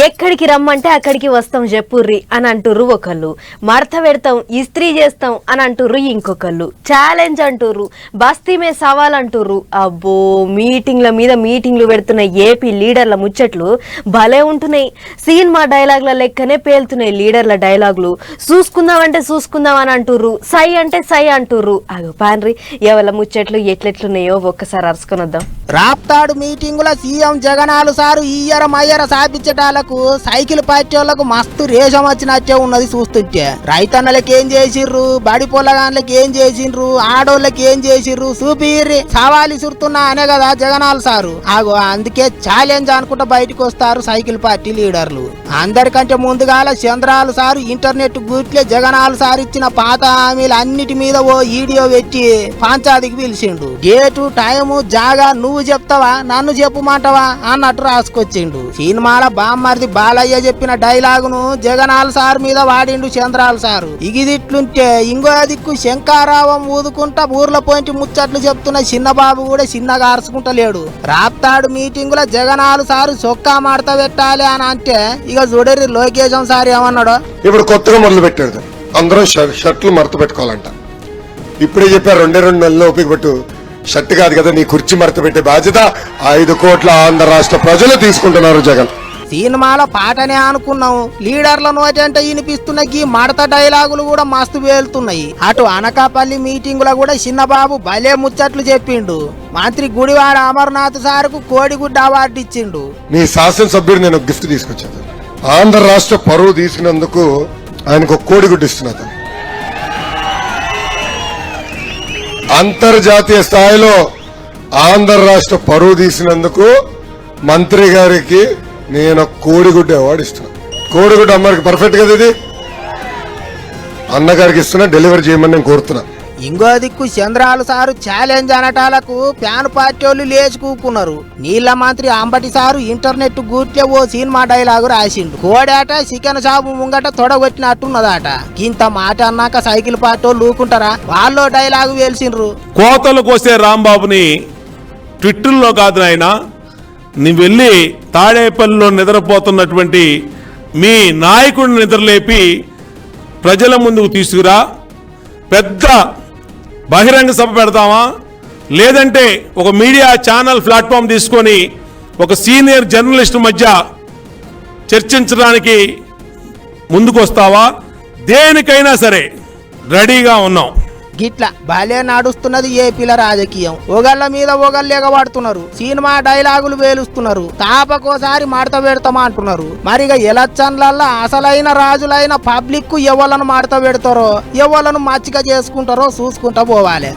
ఎక్కడికి రమ్మంటే అక్కడికి వస్తాం చెప్పుర్రి అని అంటుర్రు ఒకళ్ళు, మడత పెడతాం ఇస్త్రీ చేస్తాం అని అంటుర్రు ఇంకొకళ్ళు, ఛాలెంజ్ అంటుర్రు, బస్తీ మే సవాల్ అంటుర్రు. అబ్బో, మీటింగ్ల మీద మీటింగ్లు పెడుతున్న ఏపీ లీడర్ల ముచ్చట్లు భలే ఉంటున్నాయి. సినిమా డైలాగ్ల లెక్కనే పేలుతున్నాయి లీడర్ల డైలాగులు. చూసుకుందామంటే చూసుకుందాం అని అంటుర్రు, సై అంటే సై అంటుర్రు. అగో పాన్రి ఎవల ముచ్చట్లు ఎట్లెట్లున్నాయో ఒక్కసారి అరుచుకొని వద్దాం. రాప్తాడు మీటింగుల సీఎం జగనాలు సారు ఈయర మయ్యర సాపించటాలకు సైకిల్ పార్టీ వాళ్ళకు మస్తు రేషం వచ్చినట్టే ఉన్నది చూస్తుంటే. రైతన్నలకి ఏం చేసిర్రు, బడి పొల్లగాన్లకి ఏం చేసిండ్రు, ఆడోళ్ళకి ఏం చేసిర్రు చూపిర్రి, సవాలు ఇసురుతున్నా అనే కదా జగనాలు సారు. ఆగో అందుకే ఛాలెంజ్ అనుకుంటా బయటకు వస్తారు సైకిల్ పార్టీ లీడర్లు. అందరికంటే ముందుగాల చంద్రాలు సారు ఇంటర్నెట్ గూట్లే జగనాలు సారు ఇచ్చిన పాత హామీలు అన్నిటి మీద ఓ వీడియో పెట్టి పంచాయతీకి పిలిచిండు. డేటు టైము జాగా నువ్వు చెప్తావా నన్ను చెప్పుమంటావా అన్నట్టు రాసుకొచ్చిండు. సినిమాల బామ్మర్ది బాలయ్య చెప్పిన డైలాగును జగనాల్ సార్ మీద వాడిండు చంద్రాల సారు. ఇగిదిట్లుంటే ఇంకో దిక్కు శంకారావం ఊదుకుంటా ఊర్ల పోయింటి ముచ్చట్లు చెప్తున్న చిన్నబాబు కూడా చిన్నగా అరుచుకుంటలేడు. రాప్తాడు మీటింగుల జగనాలు సారు చొక్కా మడత పెట్టాలి అని అంటే ఇక చూడరి లోకేశం సార్ ఏమన్నాడో. ఇప్పుడు కొత్తగా మొదలు పెట్టాడు, అందరం షర్ట్లు మడత పెట్టుకోవాలంట. ఇప్పుడే చెప్పారు 2 నెలలు ఓపిక పట్టు. షర్ట్ కాదు కదా నీ కుర్చీ మడత పెట్టే బాధ్యత 5 కోట్ల ఆంధ్ర రాష్ట్ర ప్రజలు తీసుకుంటున్నారు జగన్. సినిమాల పాటనే అనుకున్నాం, లీడర్ల నోటంటే వినిపిస్తున్న ఈ మడత డైలాగులు కూడా మస్తు వేలుతున్నాయి. అటు అనకాపల్లి మీటింగుల కూడా చిన్నబాబు భలే ముచ్చట్లు చెప్పిండు. మంత్రి గుడివాడ అమర్నాథ్ సార్కు కోడిగుడ్డ అవార్డు ఇచ్చిండు. మీ శాసనసభ్యుడు నేను గిఫ్ట్ తీసుకొచ్చాను. ఆంధ్ర రాష్ట్ర పరువు తీసినందుకు ఆయనకు కోడిగుడ్డు ఇస్తున్నాను. అంతర్జాతీయ స్థాయిలో ఆంధ్ర రాష్ట్ర పరువు తీసినందుకు మంత్రి గారికి నేను కోడిగుడ్డు అవార్డు ఇస్తున్నాను. కోడిగుడ్డు అమ్మకి పర్ఫెక్ట్ కదా, ఇది అన్నగారికి ఇస్తున్నా, డెలివరీ చేయమని నేను కోరుతున్నా. ఇంకో దిక్కు చంద్రాలు సారు ఛాలెంజ్ అనటాలకు ప్యాన్ పార్టీ వాళ్ళు లేచి కూకున్నారు. నీళ్ల మంత్రి అంబటి సారు ఇంటర్నెట్ గూట్లే ఓ సినిమా డైలాగు రాసిండు. కోడాట చికెన్ షాపు ముంగట తొడగొట్టినట్టున్నదాట. ఇంత మాట అన్నాక సైకిల్ పార్టీ వాళ్ళు ఊకుంటారా, వాళ్ళు డైలాగు వేల్సిండ్రు. కోతలు కోసే రాంబాబుని ట్విట్టర్లో కాదు నాయన, నీ వెళ్ళి తాడేపల్లిలో నిద్రపోతున్నటువంటి మీ నాయకుడిని నిద్రలేపి ప్రజల ముందుకు తీసుకురా. పెద్ద బహిరంగ సభ పెడతామా, లేదంటే ఒక మీడియా ఛానల్ ప్లాట్ఫామ్ తీసుకొని ఒక సీనియర్ జర్నలిస్ట్ మధ్య చర్చించడానికి ముందుకు వస్తావా? దేనికైనా సరే రెడీగా ఉన్నాం. గిట్ల భలే నడుస్తున్నది ఏపీల రాజకీయం. ఒకళ్ళ మీద ఒకళ్ళు ఎగబడుతున్నారు, సినిమా డైలాగులు వేలుస్తున్నారు, తాపకోసారి మడత పెడతామా అంటున్నారు. మరిగా ఎలక్షన్లల్లో అసలైన రాజులైన పబ్లిక్ ఎవళ్ళను మడత పెడతారో ఎవళ్ళను మచ్చిక చేసుకుంటారో చూసుకుంటా పోవాలి.